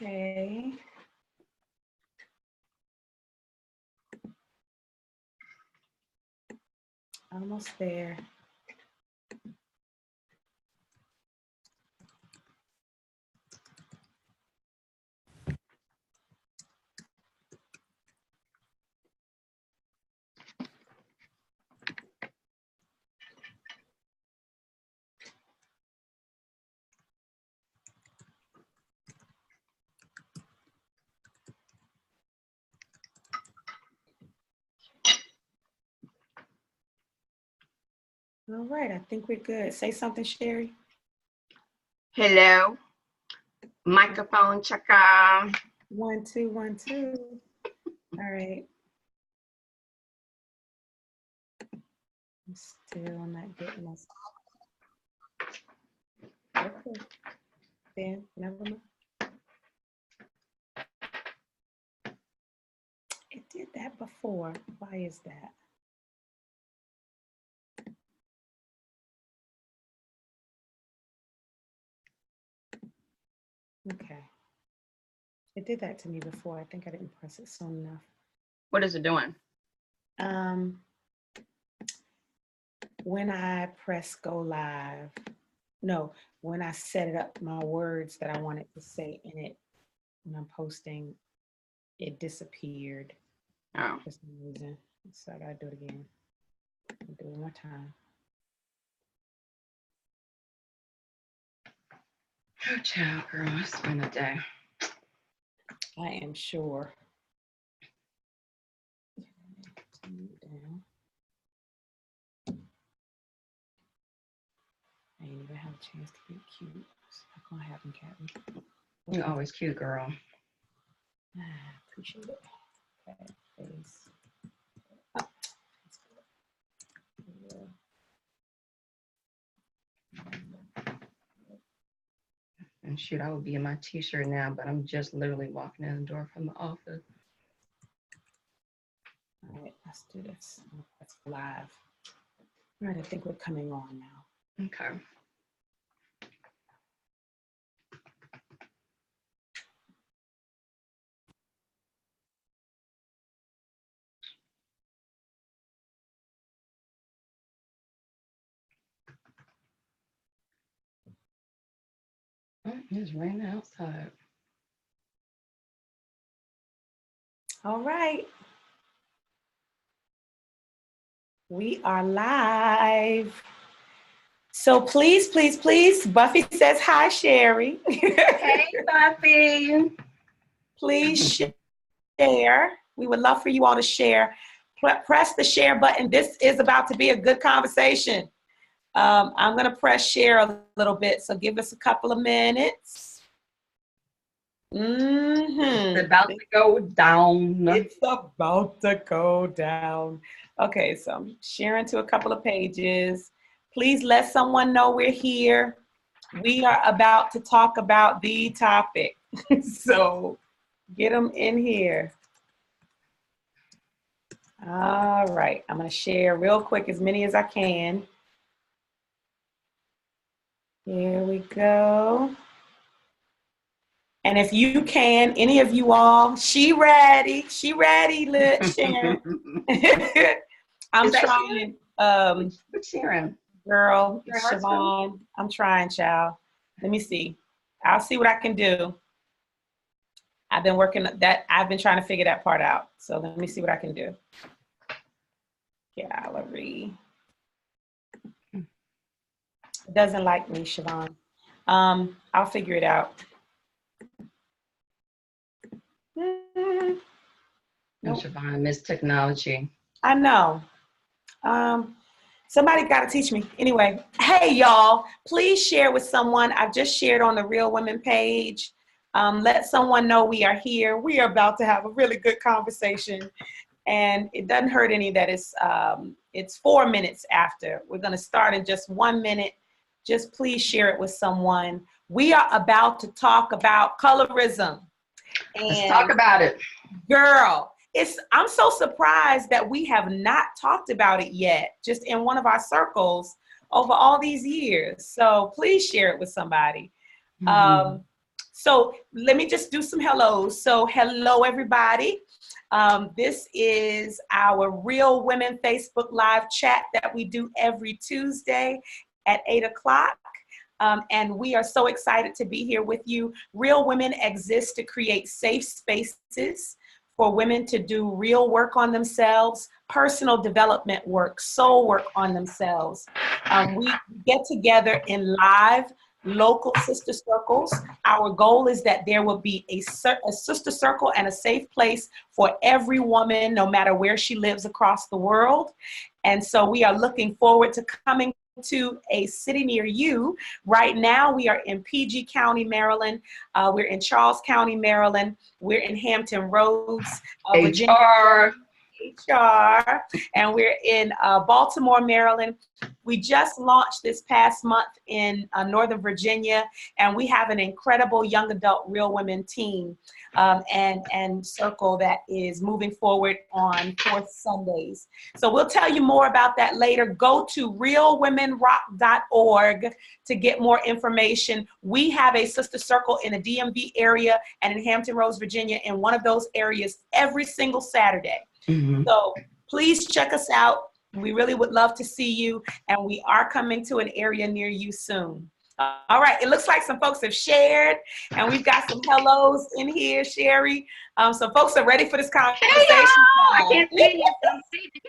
Okay. Almost there. All right, I think we're good. Say something, Sheri. Hello. Microphone checker. 1, 2, 1, 2. All right. I'm still not getting this. Okay. Then, never mind. It did that before. Why is that? Okay. It did that to me before. I think I didn't press it soon enough. What is it doing? When I press go live, no, when I set it up, my words that I wanted to say in it, when I'm posting, it disappeared for some reason. So I gotta do it again. I'll do it one more time. Oh, child, girl, it's been a day. I am sure. Down. I ain't even have a chance to get cute. It's not gonna happen, Captain. You're always cute, girl. I appreciate it. Okay, face. Oh, And shoot, I would be in my t-shirt now, but I'm just literally walking in the door from the office. All right, let's do this. That's live. All right, I think we're coming on now. Okay. It's raining outside. All right. We are live. So please, please, please, Buffy says hi, Sheri. Hey, Buffy. Please share. We would love for you all to share. Press the share button. This is about to be a good conversation. I'm going to press share a little bit, so give us a couple of minutes. It's about to go down. It's about to go down. Okay, so I'm sharing to a couple of pages. Please let someone know we're here. We are about to talk about the topic. So get them in here. All right, I'm going to share real quick as many as I can. Here we go. And if you can, any of you all, she ready, Sharon. I'm trying. What's Sharon? Girl, Siobhan, I'm trying, child. Let me see. I'll see what I can do. I've been trying to figure that part out. So let me see what I can do. Gallery. It doesn't like me, Siobhan. I'll figure it out. Nope. Siobhan, Miss Technology. I know. Somebody got to teach me. Anyway, hey, y'all, please share with someone. I've just shared on the Real Women page. Let someone know we are here. We are about to have a really good conversation. And it doesn't hurt any that it's 4 minutes after. We're going to start in just 1 minute. Just please share it with someone. We are about to talk about colorism. Let's talk about it. Girl, I'm so surprised that we have not talked about it yet, just in one of our circles over all these years. So please share it with somebody. So let me just do some hellos. So hello, everybody. This is our Real Women Facebook Live chat that we do every Tuesday at 8 o'clock. And we are so excited to be here with you. Real Women exists to create safe spaces for women to do real work on themselves, personal development work, soul work on themselves. We get together in live, local sister circles. Our goal is that there will be a sister circle and a safe place for every woman, no matter where she lives across the world. And so we are looking forward to coming to a city near you. Right now, we are in PG County, Maryland. We're in Charles County, Maryland. We're in Hampton Roads, Virginia. HR, and we're in Baltimore, Maryland. We just launched this past month in Northern Virginia, and we have an incredible young adult Real Women team and circle that is moving forward on fourth Sundays. So we'll tell you more about that later. Go to realwomenrock.org to get more information. We have a sister circle in the DMV area and in Hampton Roads, Virginia, in one of those areas every single Saturday. Mm-hmm. So please check us out. We really would love to see you, and we are coming to an area near you soon. All right, it looks like some folks have shared, and we've got some hellos in here, Sheri. So folks are ready for this conversation.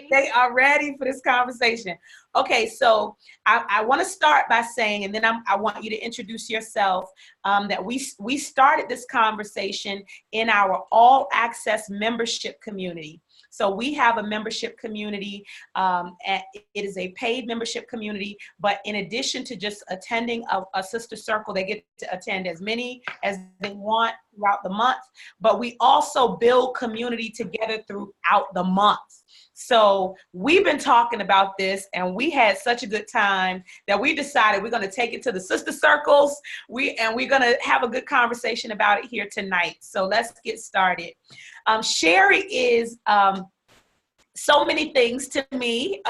They are ready for this conversation. Okay, so I want to start by saying, and then I want you to introduce yourself, that we started this conversation in our all access membership community. So we have a membership community, and it is a paid membership community, but in addition to just attending a sister circle, they get to attend as many as they want throughout the month, but we also build community together throughout the month. So we've been talking about this, and we had such a good time that we decided we're going to take it to the sister circles. We're going to have a good conversation about it here tonight. So let's get started. Sheri is so many things to me.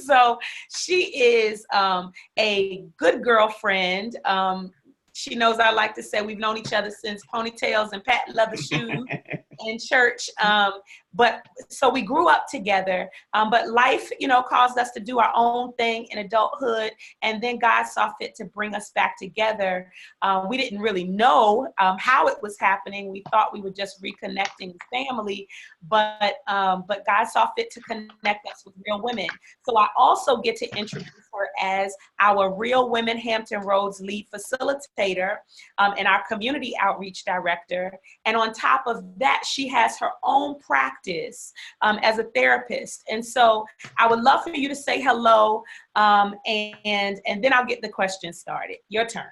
So she is a good girlfriend. She knows I like to say we've known each other since ponytails and patent leather shoes in church. But so we grew up together, but life, caused us to do our own thing in adulthood. And then God saw fit to bring us back together. We didn't really know how it was happening. We thought we were just reconnecting with family, but God saw fit to connect us with Real Women. So I also get to introduce her as our Real Women Hampton Roads lead facilitator and our community outreach director. And on top of that, she has her own practice as a therapist. And so I would love for you to say hello, and then I'll get the question started. Your turn.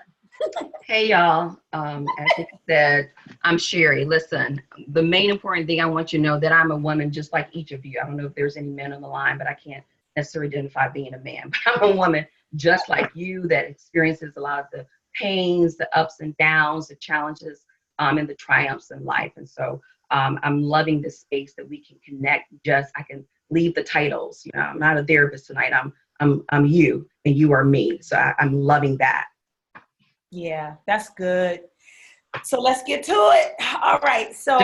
Hey, y'all. As you said, I'm Sheri. Listen, the main important thing I want you to know that I'm a woman just like each of you. I don't know if there's any men on the line, but I can't necessarily identify being a man. But I'm a woman just like you that experiences a lot of the pains, the ups and downs, the challenges, and the triumphs in life. And so I'm loving this space that we can connect. I can leave the titles. I'm not a therapist tonight. I'm you, and you are me. So I'm loving that. Yeah, that's good. So let's get to it. All right. So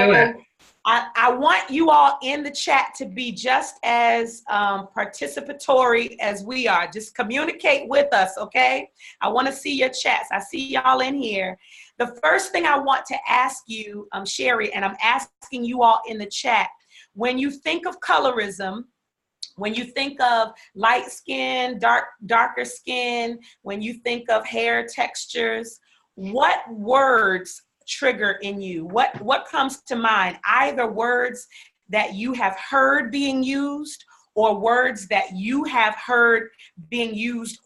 I want you all in the chat to be just as participatory as we are. Just communicate with us, okay? I want to see your chats. I see y'all in here. The first thing I want to ask you, Sheri, and I'm asking you all in the chat, when you think of colorism, when you think of light skin, darker skin, when you think of hair textures, what words trigger in you? What comes to mind? Either words that you have heard being used or words that you have heard being used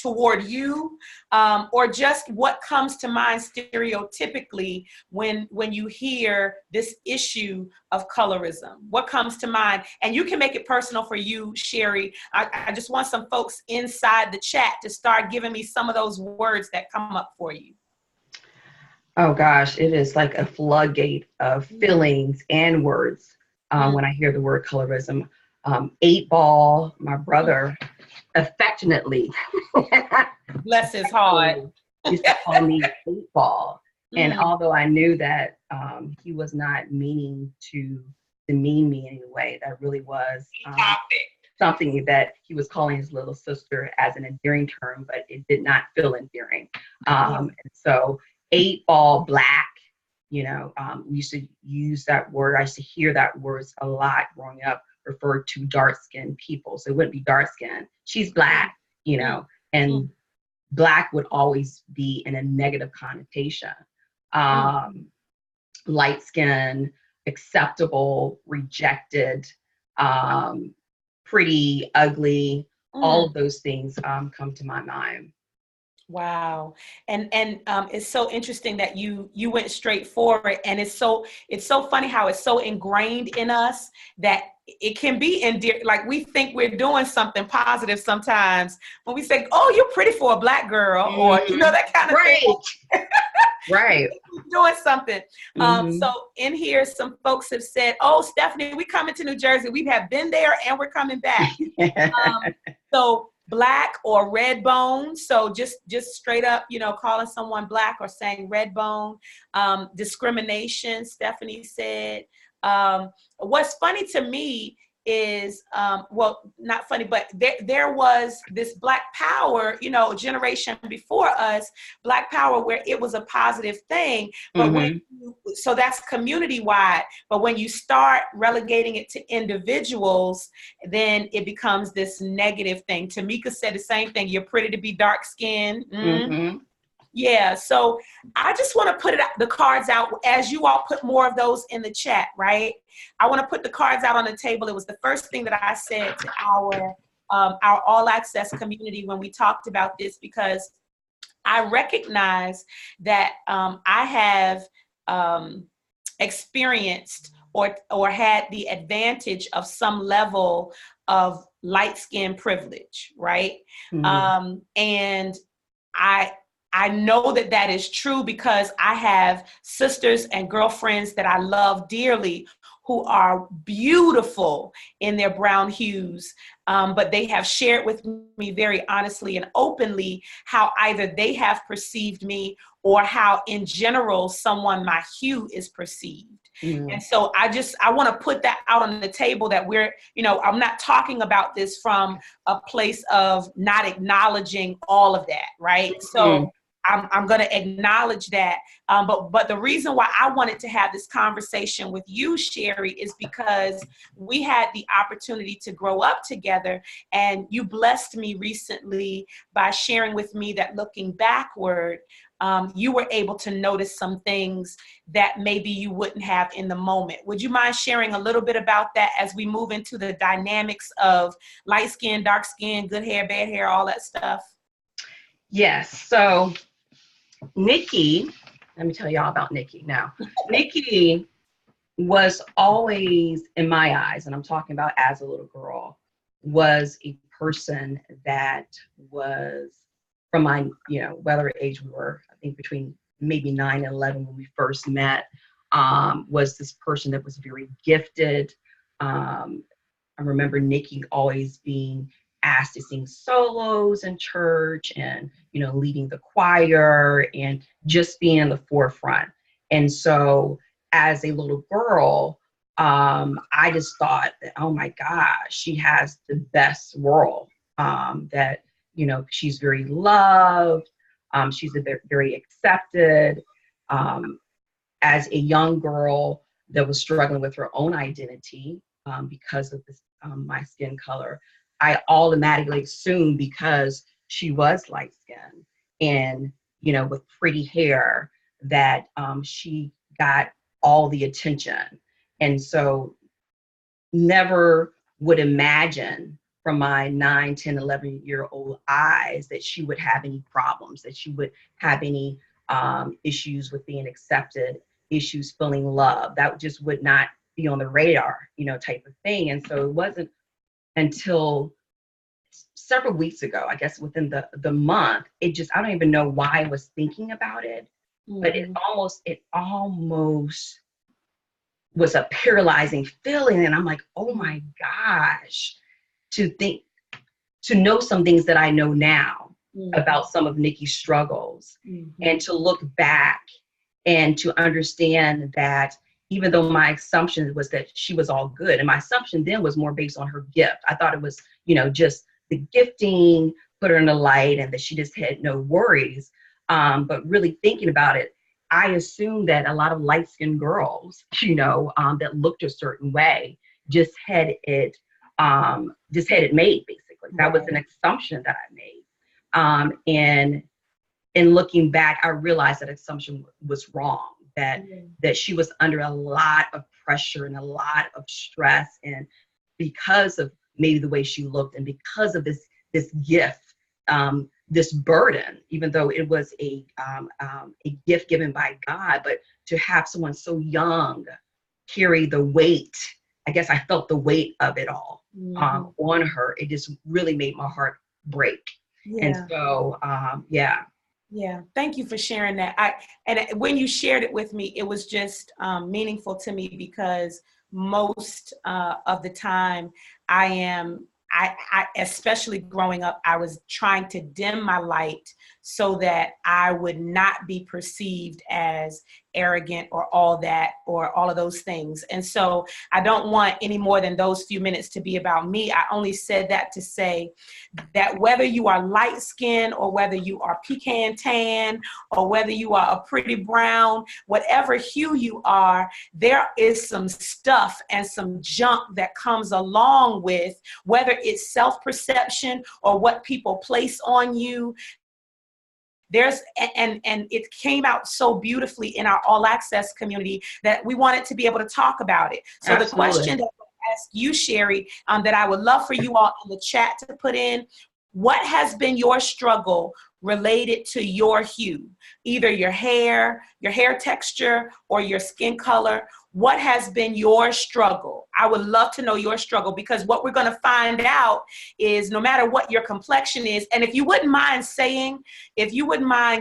toward you, or just what comes to mind stereotypically when you hear this issue of colorism? What comes to mind? And you can make it personal for you, Sheri. I just want some folks inside the chat to start giving me some of those words that come up for you. Oh gosh, it is like a floodgate of feelings and words when I hear the word colorism. 8-ball, my brother, affectionately, bless his heart, used to call me 8-ball. And although I knew that he was not meaning to demean me in any way, that really was something that he was calling his little sister as an endearing term, but it did not feel endearing. And so 8-ball black, we used to use that word. I used to hear that word a lot growing up, referred to dark-skinned people. So it wouldn't be dark-skinned. She's black, and black would always be in a negative connotation. Light skin, acceptable, rejected, pretty, ugly, all of those things come to my mind. Wow. And it's so interesting that you went straight for it. And it's so funny how it's so ingrained in us that it can be endearing. Like, we think we're doing something positive sometimes when we say, oh, you're pretty for a black girl, or that kind of thing. Right. Doing something. So in here, some folks have said, oh, Stephanie, we coming to New Jersey. We have been there and we're coming back. So black or red bone. So just straight up, calling someone black or saying red bone. Discrimination, Stephanie said. What's funny to me is, well, not funny, but there was this Black Power, generation before us, Black Power, where it was a positive thing. But so that's community wide. But when you start relegating it to individuals, then it becomes this negative thing. Tamika said the same thing. You're pretty to be dark skinned. Yeah, so I just want to put the cards out as you all put more of those in the chat, right? I want to put the cards out on the table. It was the first thing that I said to our all access community when we talked about this, because I recognize that I have experienced or had the advantage of some level of light skin privilege, right? And I know that is true because I have sisters and girlfriends that I love dearly who are beautiful in their brown hues, but they have shared with me very honestly and openly how either they have perceived me or how in general my hue is perceived. And so I want to put that out on the table that I'm not talking about this from a place of not acknowledging all of that, right? So I'm going to acknowledge that. But the reason why I wanted to have this conversation with you, Sheri, is because we had the opportunity to grow up together, and you blessed me recently by sharing with me that looking backward, you were able to notice some things that maybe you wouldn't have in the moment. Would you mind sharing a little bit about that as we move into the dynamics of light skin, dark skin, good hair, bad hair, all that stuff? Yes. So Nikki, let me tell y'all about Nikki now. Nikki was always, in my eyes, and I'm talking about as a little girl, was a person that was, from my, whatever age we were, I think between maybe 9 and 11 when we first met, was this person that was very gifted. I remember Nikki always being asked to sing solos in church and, leading the choir and just being in the forefront. And so as a little girl, I just thought that, oh my gosh, she has the best world, that, she's very loved. She's very accepted. As a young girl that was struggling with her own identity because of this, my skin color, I automatically assumed because she was light skinned and, with pretty hair, that she got all the attention. And so never would imagine from my 9, 10, 11-year-old eyes that she would have any problems, that she would have any issues with being accepted, issues feeling love. That just would not be on the radar, type of thing. And so it wasn't until several weeks ago, I guess within the month, I don't even know why I was thinking about it, but it almost was a paralyzing feeling. And I'm like, oh my gosh, to know some things that I know now about some of Nikki's struggles, and to look back and to understand that even though my assumption was that she was all good, and my assumption then was more based on her gift. I thought it was, just the gifting put her in the light and that she just had no worries. But really thinking about it, I assumed that a lot of light-skinned girls, that looked a certain way just had it made, basically. That was an assumption that I made. And in looking back, I realized that assumption was wrong, that she was under a lot of pressure and a lot of stress. And because of maybe the way she looked and because of this gift, this burden, even though it was a gift given by God, but to have someone so young carry the weight, I guess I felt the weight of it all on her. It just really made my heart break. And so, Yeah, thank you for sharing that. And when you shared it with me, it was just meaningful to me because most of the time I especially growing up, I was trying to dim my light so that I would not be perceived as arrogant or all that or all of those things. And so I don't want any more than those few minutes to be about me. I only said that to say that whether you are light skinned or whether you are pecan tan or whether you are a pretty brown, whatever hue you are, there is some stuff and some junk that comes along with whether it's self-perception or what people place on you. And it came out so beautifully in our All Access community that we wanted to be able to talk about it. So Absolutely. The question that I ask you, Sheri, that I would love for you all in the chat to put in, what has been your struggle related to your hue, either your hair texture, or your skin color? What has been your struggle? I would love to know your struggle, because what we're going to find out is no matter what your complexion is, and if you wouldn't mind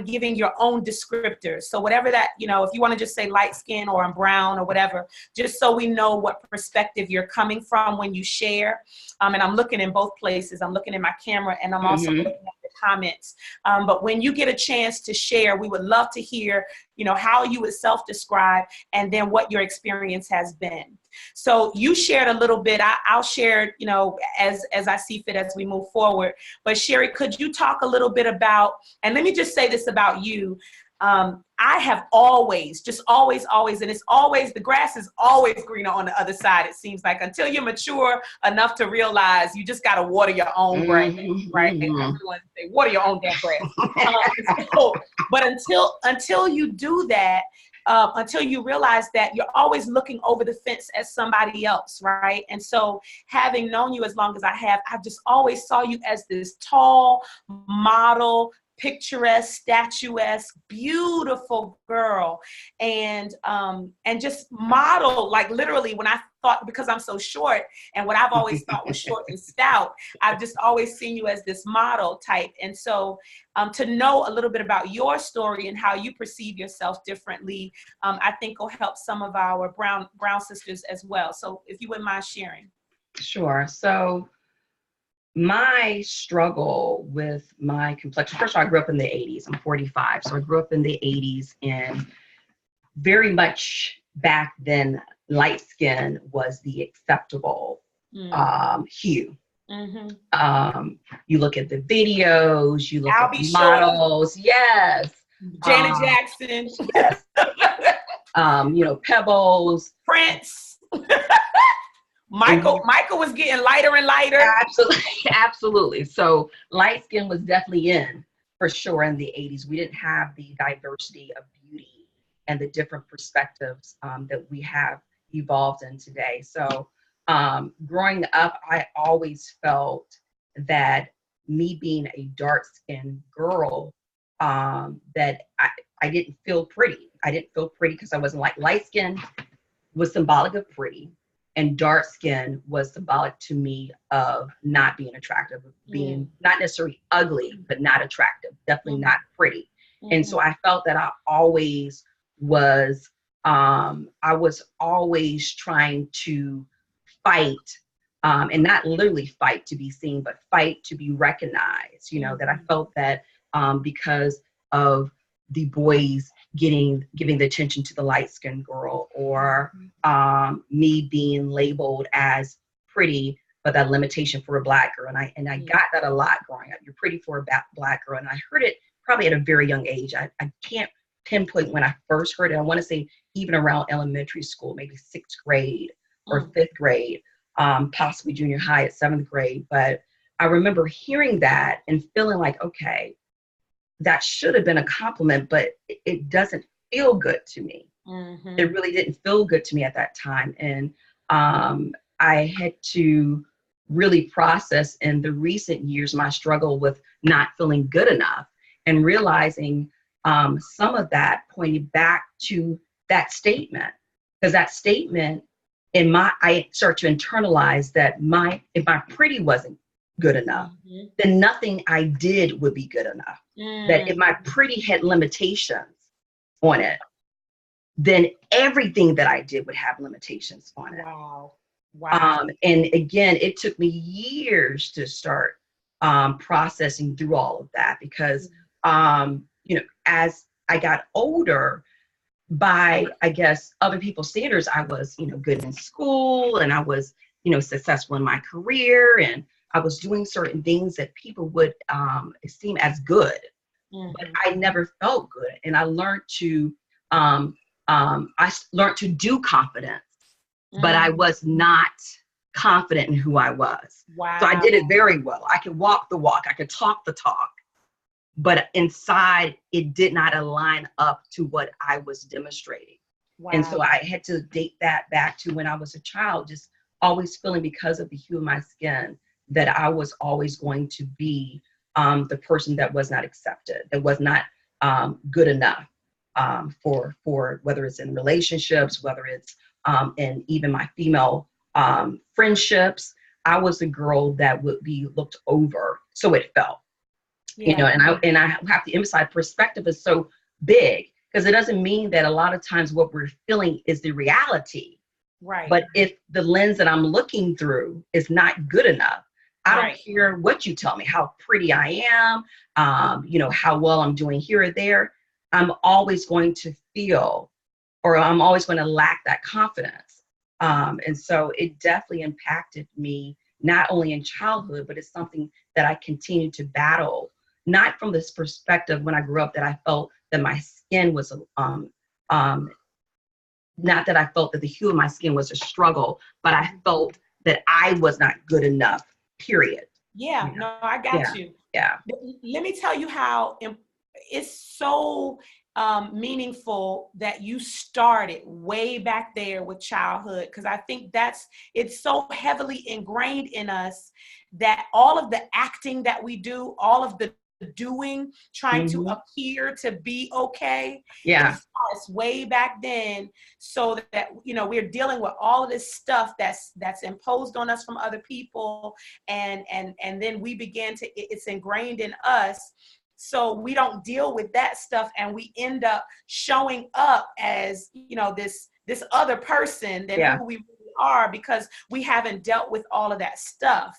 giving your own descriptors. So whatever that, if you want to just say light skin or I'm brown or whatever, just so we know what perspective you're coming from when you share. And I'm looking in both places. I'm looking in my camera and I'm also looking at the comments. But when you get a chance to share, we would love to hear, how you would self-describe and then what your experience has been. So you shared a little bit. I'll share, as I see fit as we move forward. But Sheri, could you talk a little bit about, and let me just say this about you. I have always, and it's always, the grass is always greener on the other side, it seems like, until you're mature enough to realize you just got to water your own grass, right? I really want to say, water your own damn grass. But until you do that, until you realize that you're always looking over the fence at somebody else, right? And so having known you as long as I have, I just always saw you as this tall model, picturesque, statuesque, beautiful girl, and just model, like literally when I thought, because I'm so short and what I've always thought was short and stout, I've just always seen you as this model type. And so to know a little bit about your story and how you perceive yourself differently, I think will help some of our brown sisters as well. So if you wouldn't mind sharing. Sure. So my struggle with my complexion, first of all, I grew up in the 80s. I'm 45. So I grew up in the 80s, and very much back then, light skin was the acceptable hue. You look at the videos, you look at the models. Yes. Janet Jackson. Yes. Pebbles. Prince. Michael was getting lighter and lighter. Absolutely. So light skin was definitely in, for sure, in the 80s. We didn't have the diversity of beauty and the different perspectives that we have evolved in today. So growing up, I always felt that me being a dark-skinned girl, that I didn't feel pretty. I didn't feel pretty because I wasn't light skin was symbolic of pretty. And dark skin was symbolic to me of not being attractive, of being not necessarily ugly, but not attractive, definitely not pretty. And so I felt that I was always trying to fight, and not literally fight to be seen, but fight to be recognized, that I felt that because of the boys giving the attention to the light-skinned girl, or me being labeled as pretty, but that limitation for a Black girl. And I got that a lot growing up. You're pretty for a Black girl. And I heard it probably at a very young age. I can't pinpoint when I first heard it. I want to say even around elementary school, maybe 6th grade or 5th grade, possibly junior high at 7th grade. But I remember hearing that and feeling like, okay, that should have been a compliment, but it doesn't feel good to me. It really didn't feel good to me at that time. And I had to really process in the recent years my struggle with not feeling good enough, and realizing some of that pointed back to that statement. Because that statement, I start to internalize that if my pretty wasn't good enough, then nothing I did would be good enough. That if my pretty had limitations on it, then everything that I did would have limitations on it. Wow. And again, it took me years to start processing through all of that, because as I got older, by, I guess, other people's standards, I was, good in school, and I was, successful in my career, and I was doing certain things that people would esteem as good, but I never felt good. And I learned to do confidence, but I was not confident in who I was. Wow. So I did it very well. I could walk the walk, I could talk the talk, but inside it did not align up to what I was demonstrating. Wow. And so I had to date that back to when I was a child, just always feeling, because of the hue of my skin, that I was always going to be the person that was not accepted, that was not good enough for whether it's in relationships, whether it's in even my female friendships. I was a girl that would be looked over, so it felt. Yeah. And I have to emphasize, perspective is so big, because it doesn't mean that a lot of times what we're feeling is the reality. Right. But if the lens that I'm looking through is not good enough, I don't care what you tell me, how pretty I am, how well I'm doing here or there. I'm always going to feel, or I'm always going to lack that confidence. And so it definitely impacted me, not only in childhood, but it's something that I continue to battle. Not from this perspective when I grew up that I felt that my skin was, not that I felt that the hue of my skin was a struggle, but I felt that I was not good enough, period. Yeah, no, I got you. Yeah. Let me tell you how it's so meaningful that you started way back there with childhood, because I think it's so heavily ingrained in us that all of the acting that we do, all of the doing, trying to appear to be okay. Yeah. It starts way back then, so that we're dealing with all of this stuff that's imposed on us from other people, and then we begin to, it's ingrained in us. So we don't deal with that stuff, and we end up showing up as this other person than who we really are, because we haven't dealt with all of that stuff.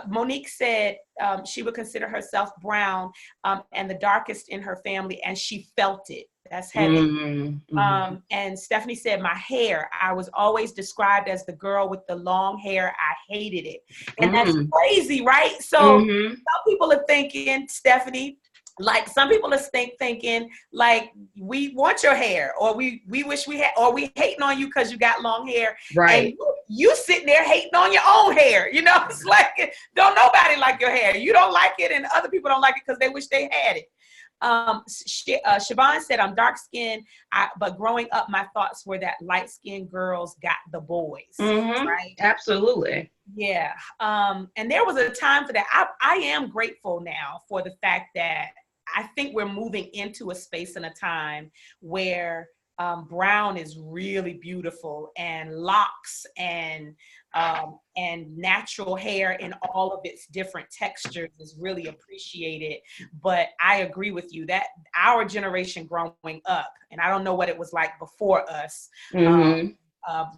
Monique said she would consider herself brown and the darkest in her family, and she felt it. That's heavy. And Stephanie said, my hair, I was always described as the girl with the long hair. I hated it. And that's crazy, right? So some people are thinking, Stephanie, like some people are thinking like, we want your hair, or we wish we had, or we hating on you because you got long hair. Right. And you sitting there hating on your own hair. It's like, don't nobody like your hair. You don't like it, and other people don't like it because they wish they had it. Siobhan said, I'm dark skinned, but growing up, my thoughts were that light skinned girls got the boys. Right? Absolutely. Yeah. And there was a time for that. I am grateful now for the fact that I think we're moving into a space and a time where brown is really beautiful, and locks and natural hair in all of its different textures is really appreciated. But I agree with you that our generation growing up, and I don't know what it was like before us,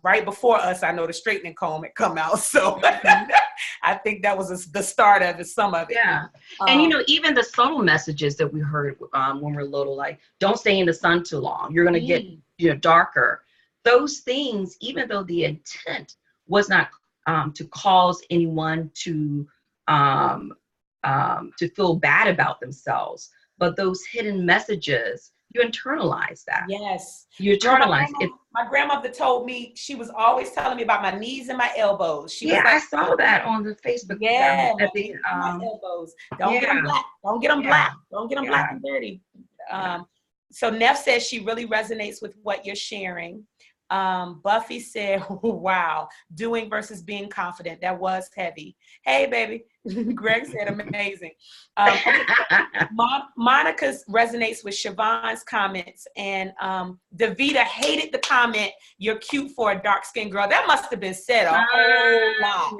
Right before us, I know the straightening comb had come out. So Mhm. I think that was the start of it, some of it. Yeah. And even the subtle messages that we heard when we're little, like don't stay in the sun too long. You're going to get darker. Those things, even though the intent was not to cause anyone to feel bad about themselves, but those hidden messages, you internalize that. Yes. You Girl, internalize it. my grandmother told me, she was always telling me about my knees and my elbows. She was Yeah, I like, saw that on the Facebook. yeah, my At the knees and my elbows. Don't get them yeah, black. Don't get them yeah, black. Don't get them black yeah, and dirty. yeah. So Neff says she really resonates with what you're sharing. Buffy said, wow, doing versus being confident. That was heavy. Hey, baby. Greg said amazing. Okay, Monica resonates with Siobhan's comments, and Davita hated the comment, "You're cute for a dark-skinned girl." That must have been said a whole lot.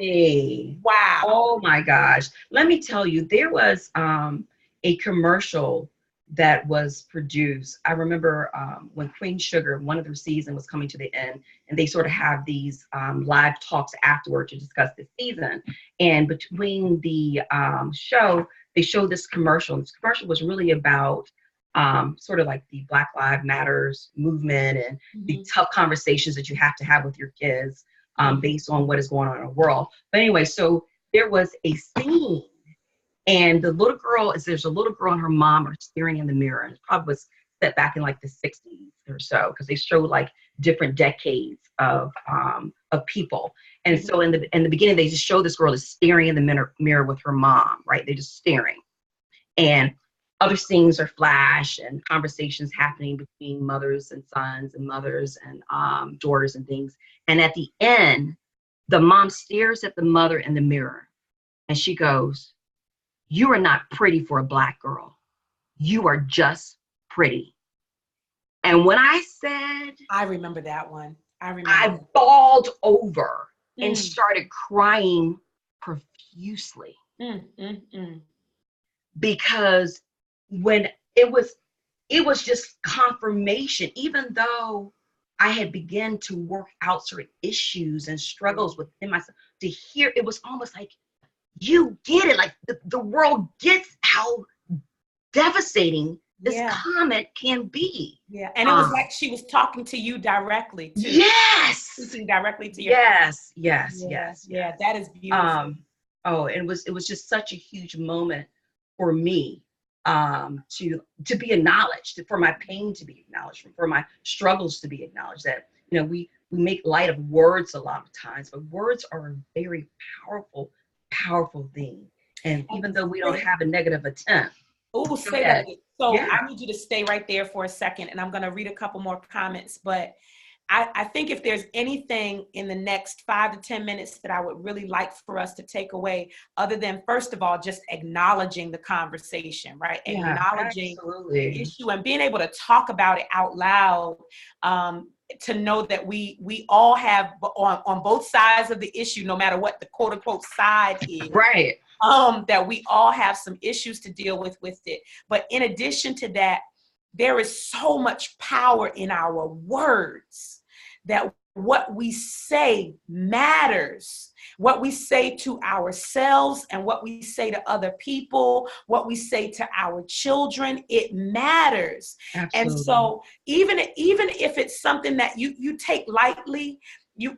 Wow. Oh my gosh. Let me tell you, there was a commercial that was produced. I remember when Queen Sugar, one of their season was coming to the end, and they sort of have these live talks afterward to discuss the season. And between the show, they showed this commercial. And this commercial was really about sort of like the Black Lives Matters movement and the tough conversations that you have to have with your kids based on what is going on in the world. But anyway, so there was a scene, and there's a little girl and her mom are staring in the mirror, and it probably was set back in like the 60s or so, because they showed like different decades of people. And so in the beginning, they just show this girl is staring in the mirror with her mom, right? They're just staring. And other scenes are flash and conversations happening between mothers and sons and mothers and daughters and things. And at the end, the mom stares at the mother in the mirror and she goes, "You are not pretty for a Black girl. You are just pretty." And when I said, I remember that one. I bawled over and started crying profusely. Because when it was just confirmation, even though I had begun to work out certain issues and struggles within myself, to hear it was almost like, you get it, like the world gets how devastating this comment can be. Yeah, and it was like she was talking to you directly too. Yes. Speaking directly to you. Yes. Yeah, that is beautiful. It was just such a huge moment for me to be acknowledged, for my pain to be acknowledged, for my struggles to be acknowledged. That we make light of words a lot of times, but words are a very powerful thing. And even though we don't have a negative intent. Oh, say that again. So I need you to stay right there for a second, and I'm going to read a couple more comments. But I think if there's anything in the next 5 to 10 minutes that I would really like for us to take away, other than, first of all, just acknowledging the conversation, right? Acknowledging the issue and being able to talk about it out loud, to know that we all have on both sides of the issue, no matter what the quote unquote side is. Right. That we all have some issues to deal with it. But in addition to that, there is so much power in our words, that what we say matters. What we say to ourselves and what we say to other people, what we say to our children, it matters. Absolutely. And so even if it's something that you take lightly,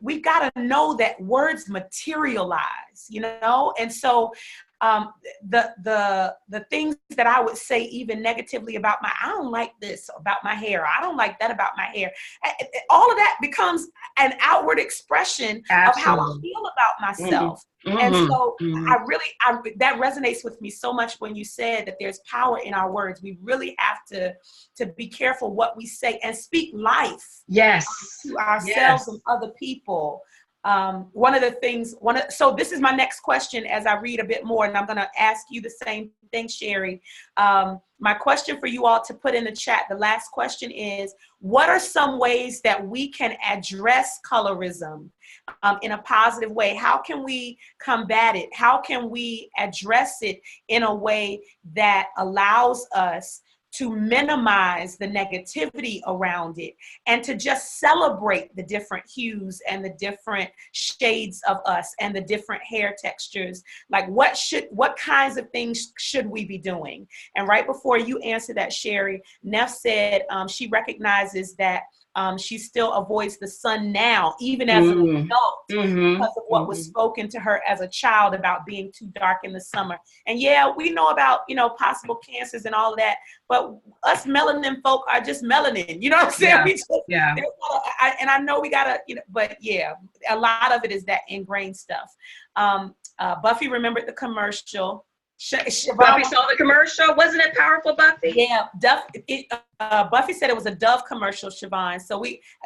we've got to know that words materialize, and so the things that I would say even negatively about I don't like this about my hair, I don't like that about my hair, all of that becomes an outward expression of how I feel about myself. And so that resonates with me so much when you said that there's power in our words. We really have to be careful what we say and speak life to ourselves and other people. One of the things, so this is my next question as I read a bit more, and I'm going to ask you the same thing, Sheri. My question for you all to put in the chat, the last question is, what are some ways that we can address colorism in a positive way? How can we combat it? How can we address it in a way that allows us to minimize the negativity around it and to just celebrate the different hues and the different shades of us and the different hair textures. Like what kinds of things should we be doing? And right before you answer that, Sheri, Neff said she recognizes that she still avoids the sun now, even as an adult, because of what was spoken to her as a child about being too dark in the summer. And yeah, we know about, possible cancers and all of that, but us melanin folk are just melanin. You know what I'm saying? Yeah. And I know we gotta, but yeah, a lot of it is that ingrained stuff. Buffy remembered the commercial. Buffy saw the commercial. Wasn't it powerful, Buffy? Yeah, Buffy said it was a Dove commercial, Siobhan. So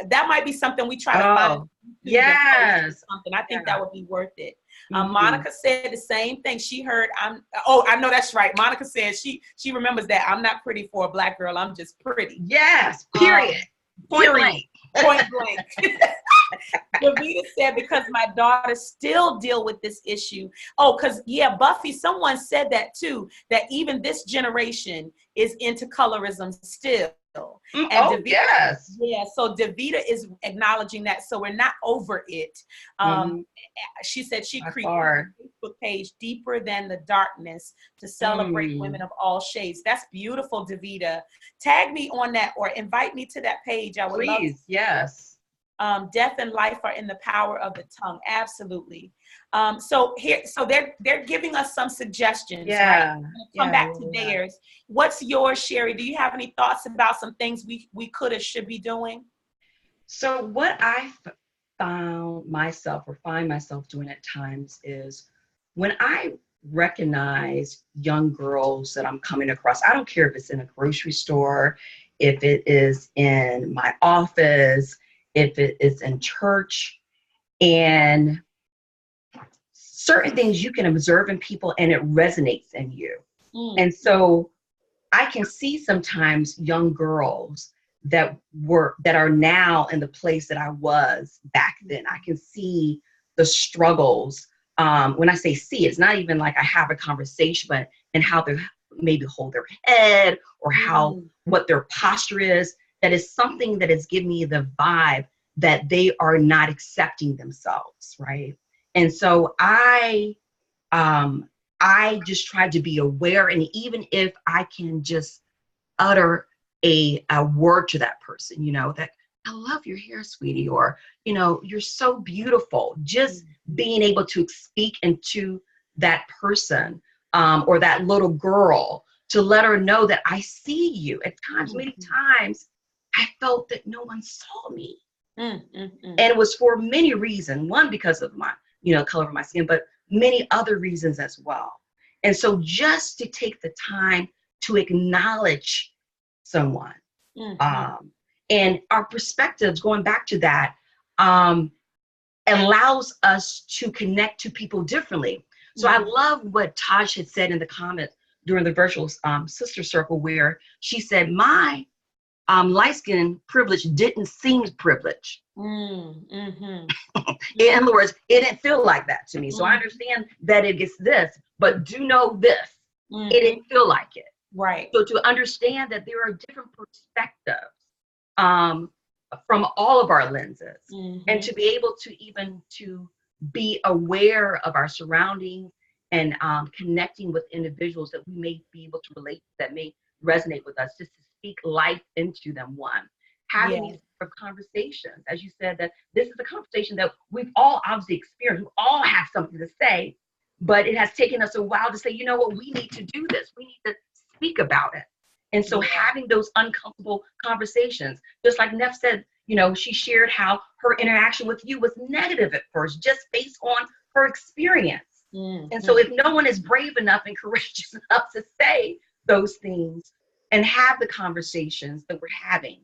that might be something we try to find. Yes. Something. I think that would be worth it. Monica said the same thing. She heard, I know that's right. Monica said she remembers that. I'm not pretty for a Black girl. I'm just pretty. Yes, period. Point blank. Davita said, because my daughters still deal with this issue. Oh, because, yeah, Buffy, someone said that too, that even this generation is into colorism still. And Davita, yes. Yeah, so Davita is acknowledging that, so we're not over it. She said she created a Facebook page, Deeper Than the Darkness, to celebrate women of all shades. That's beautiful, Davita. Tag me on that or invite me to that page. I would love to. Yes. Death and life are in the power of the tongue. Absolutely. So they're giving us some suggestions. Yeah. Right? Come back to theirs. What's yours, Sheri? Do you have any thoughts about some things we could or should be doing? So what I find myself doing at times is when I recognize young girls that I'm coming across, I don't care if it's in a grocery store, if it is in my office, if it is in church, and certain things you can observe in people and it resonates in you. And so I can see sometimes young girls that are now in the place that I was back then. I can see the struggles. When I say see, it's not even like I have a conversation, but in how they maybe hold their head or what their posture is. That is something that is giving me the vibe that they are not accepting themselves, right? And so I just try to be aware, and even if I can just utter a word to that person, that I love your hair, sweetie, or you're so beautiful. Just being able to speak into that person or that little girl to let her know that I see you. At times, many times, I felt that no one saw me. And it was for many reasons. One, because of my, color of my skin, but many other reasons as well. And so just to take the time to acknowledge someone and our perspectives, going back to that, allows us to connect to people differently. So I love what Taj had said in the comments during the virtual sister circle, where she said, my light skin privilege didn't seem privilege. In other words, it didn't feel like that to me. So I understand that it gets this, but do know this, it didn't feel like it. Right. So to understand that there are different perspectives from all of our lenses, and to be able to be aware of our surroundings and connecting with individuals that we may be able to relate, that may resonate with us, just to speak life into them. Having these conversations, as you said, that this is a conversation that we've all obviously experienced. We all have something to say, but it has taken us a while to say, you know what, we need to do this. We need to speak about it. And so having those uncomfortable conversations, just like Neff said, she shared how her interaction with you was negative at first, just based on her experience. And so if no one is brave enough and courageous enough to say those things and have the conversations that we're having,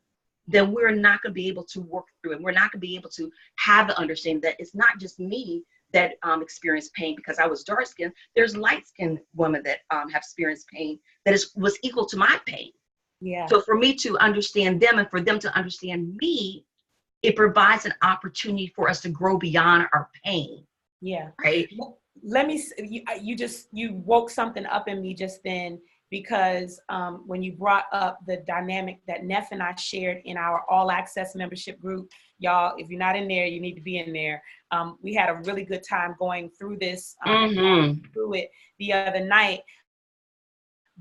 then we're not going to be able to work through it. We're not going to be able to have the understanding that it's not just me that experienced pain because I was dark skinned. There's light skinned women that have experienced pain that was equal to my pain. Yeah. So for me to understand them and for them to understand me, it provides an opportunity for us to grow beyond our pain. Yeah. Right. Let me, you woke something up in me just then. because when you brought up the dynamic that Neff and I shared in our All Access membership group, y'all, if you're not in there, you need to be in there. We had a really good time going through this, through it the other night.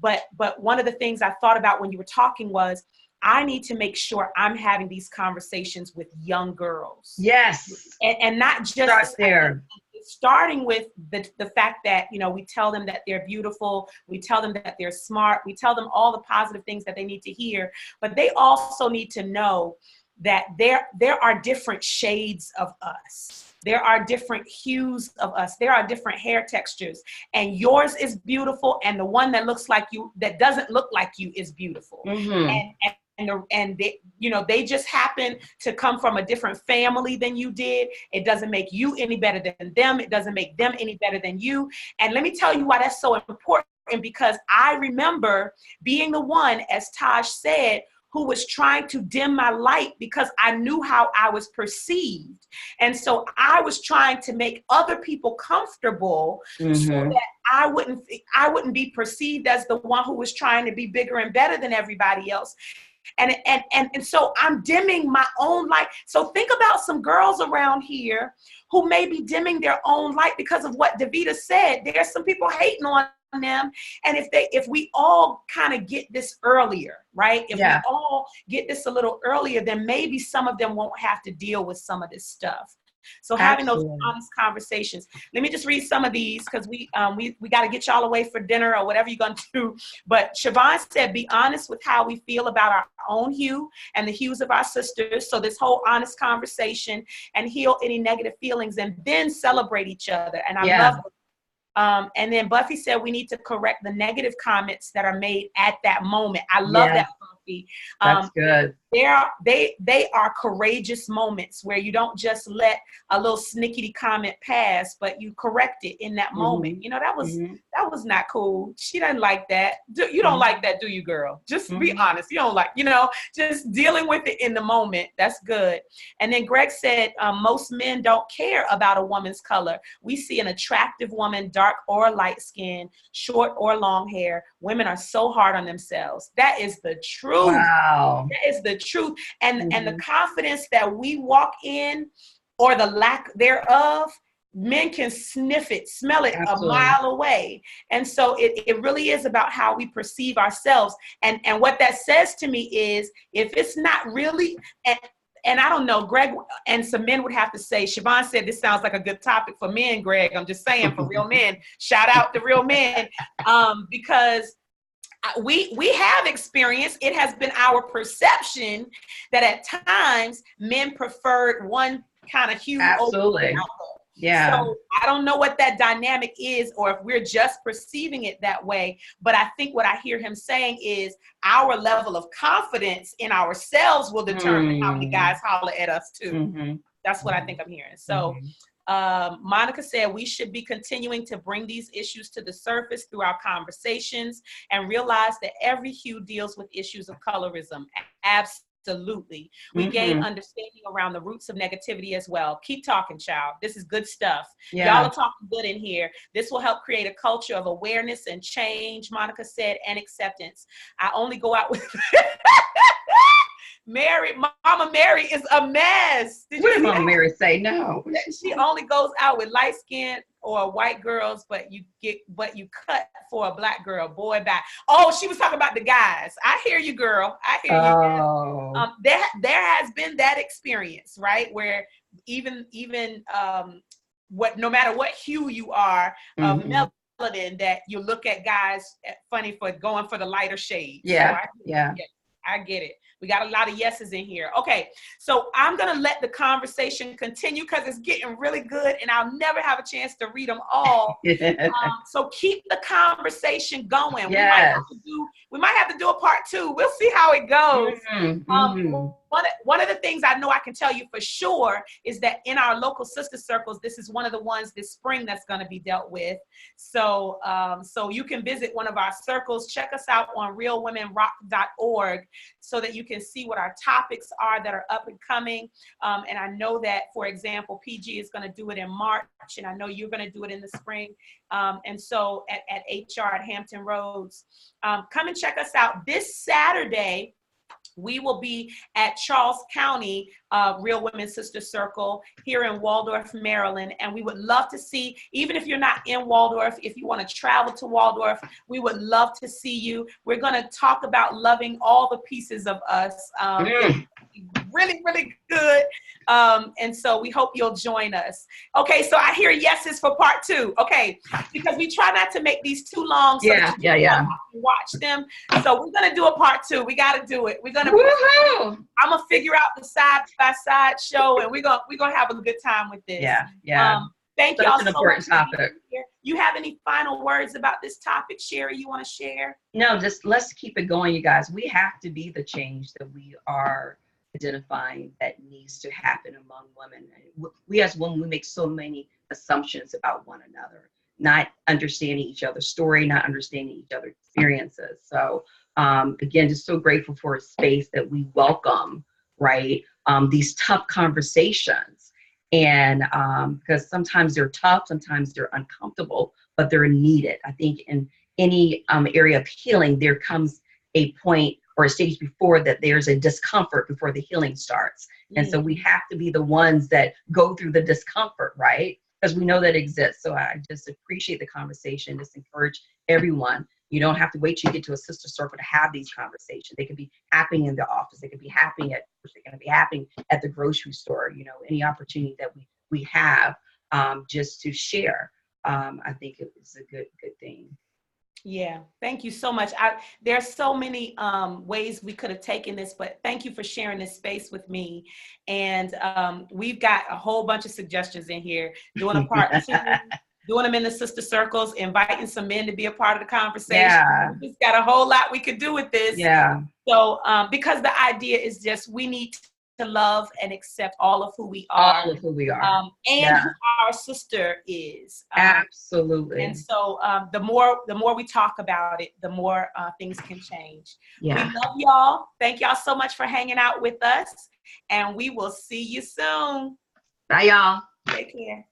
But one of the things I thought about when you were talking was, I need to make sure I'm having these conversations with young girls. Yes. And not just start there. Starting with the fact that, you know, we tell them that they're beautiful, we tell them that they're smart, we tell them all the positive things that they need to hear, but they also need to know that there are different shades of us. There are different hues of us. There are different hair textures, and yours is beautiful, and the one that looks like you, that doesn't look like you, is beautiful. And they, you know, they just happen to come from a different family than you did. It doesn't make you any better than them. It doesn't make them any better than you. And let me tell you why that's so important, because I remember being the one, as Taj said, who was trying to dim my light because I knew how I was perceived. And so I was trying to make other people comfortable so that I wouldn't be perceived as the one who was trying to be bigger and better than everybody else. And so I'm dimming my own light. So think about some girls around here who may be dimming their own light because of what Davita said. There's some people hating on them. And if we all kind of get this earlier, right? If we all get this a little earlier, then maybe some of them won't have to deal with some of this stuff. So having those honest conversations. Let me just read some of these, because we got to get y'all away for dinner or whatever you're going to do. But Siobhan said, be honest with how we feel about our own hue and the hues of our sisters. So this whole honest conversation, and heal any negative feelings, and then celebrate each other. And I love it. And then Buffy said we need to correct the negative comments that are made at that moment. I love that, Buffy. That's good. They are courageous moments where you don't just let a little snickety comment pass, but you correct it in that moment. You know, that was not cool. She doesn't like that. You don't like that, do you, girl? Just be honest. You don't like, you know, just dealing with it in the moment. That's good. And then Greg said, most men don't care about a woman's color. We see an attractive woman, dark or light skin, short or long hair. Women are so hard on themselves. That is the truth. Wow. That is the truth. And the confidence that we walk in, or the lack thereof, men can sniff it, smell it a mile away. And so it really is about how we perceive ourselves. And what that says to me is, if it's not really, and I don't know, Greg and some men would have to say, Siobhan said this sounds like a good topic for men, Greg. I'm just saying, for real men. Shout out to real men. Because we have experience. It has been our perception that at times men preferred one kind of hue over the other. Yeah. So I don't know what that dynamic is, or if we're just perceiving it that way. But I think what I hear him saying is our level of confidence in ourselves will determine how many guys holler at us too. That's what I think I'm hearing. So Monica said we should be continuing to bring these issues to the surface through our conversations, and realize that every hue deals with issues of colorism. Absolutely. We gain understanding around the roots of negativity as well. Keep talking, child. This is good stuff. Y'all are talking good in here. This will help create a culture of awareness and change, Monica said, and acceptance. I only go out with Mary. Mama Mary is a mess. What did Mama Mary say? No. She only goes out with light skin or white girls, but you cut for a black girl. Boy, bye. Oh, she was talking about the guys. I hear you, girl. I hear you. There has been that experience, right? Where even no matter what hue you are of melanin, that you look at guys funny for going for the lighter shade. I get it. We got a lot of yeses in here. Okay, so I'm going to let the conversation continue because it's getting really good, and I'll never have a chance to read them all. So keep the conversation going. We might have to do a part 2. We'll see how it goes. one of the things I know I can tell you for sure is that in our local sister circles, this is one of the ones this spring that's going to be dealt with. So, so you can visit one of our circles. Check us out on realwomenrock.org so that you can see what our topics are that are up and coming. And I know that, for example, PG is going to do it in March, and I know you're going to do it in the spring. And so at HR at Hampton Roads, come and check us out this Saturday. We will be at Charles County Real Women Sister Circle here in Waldorf, Maryland. And we would love to see, even if you're not in Waldorf, if you want to travel to Waldorf, we would love to see you. We're going to talk about loving all the pieces of us. Really, really good. And so we hope you'll join us. Okay, so I hear yeses for part 2. Okay, because we try not to make these too long so that you can watch them. So we're gonna do a part 2. We gotta do it. We're gonna I'm gonna figure out the side-by-side show, and we're gonna have a good time with this. Thank y'all so much. Such an important topic. You have any final words about this topic, Sheri, you want to share? No, just let's keep it going, you guys. We have to be the change that we are identifying that needs to happen among women. We as women, we make so many assumptions about one another, not understanding each other's story, not understanding each other's experiences. So again, just so grateful for a space that we welcome, right? These tough conversations. And because sometimes they're tough, sometimes they're uncomfortable, but they're needed. I think in any area of healing, there comes a point or a stage before that there's a discomfort before the healing starts. And so we have to be the ones that go through the discomfort, right? Because we know that exists. So I just appreciate the conversation. Just encourage everyone. You don't have to wait till you get to a sister circle to have these conversations. They could be happening in the office. They could be happening they're going to be happening at the grocery store. You know, any opportunity that we have just to share. I think it is a good thing. Yeah, thank you so much. There's so many ways we could have taken this, but thank you for sharing this space with me. And we've got a whole bunch of suggestions in here. Doing a part 2, doing them in the sister circles, inviting some men to be a part of the conversation. Yeah. We've got a whole lot we could do with this. Yeah. So because the idea is just we need to love and accept all of who we are. All of who we are. And who our sister is. Absolutely. And so the more we talk about it, the more things can change. Yeah. We love y'all. Thank y'all so much for hanging out with us. And we will see you soon. Bye, y'all. Take care.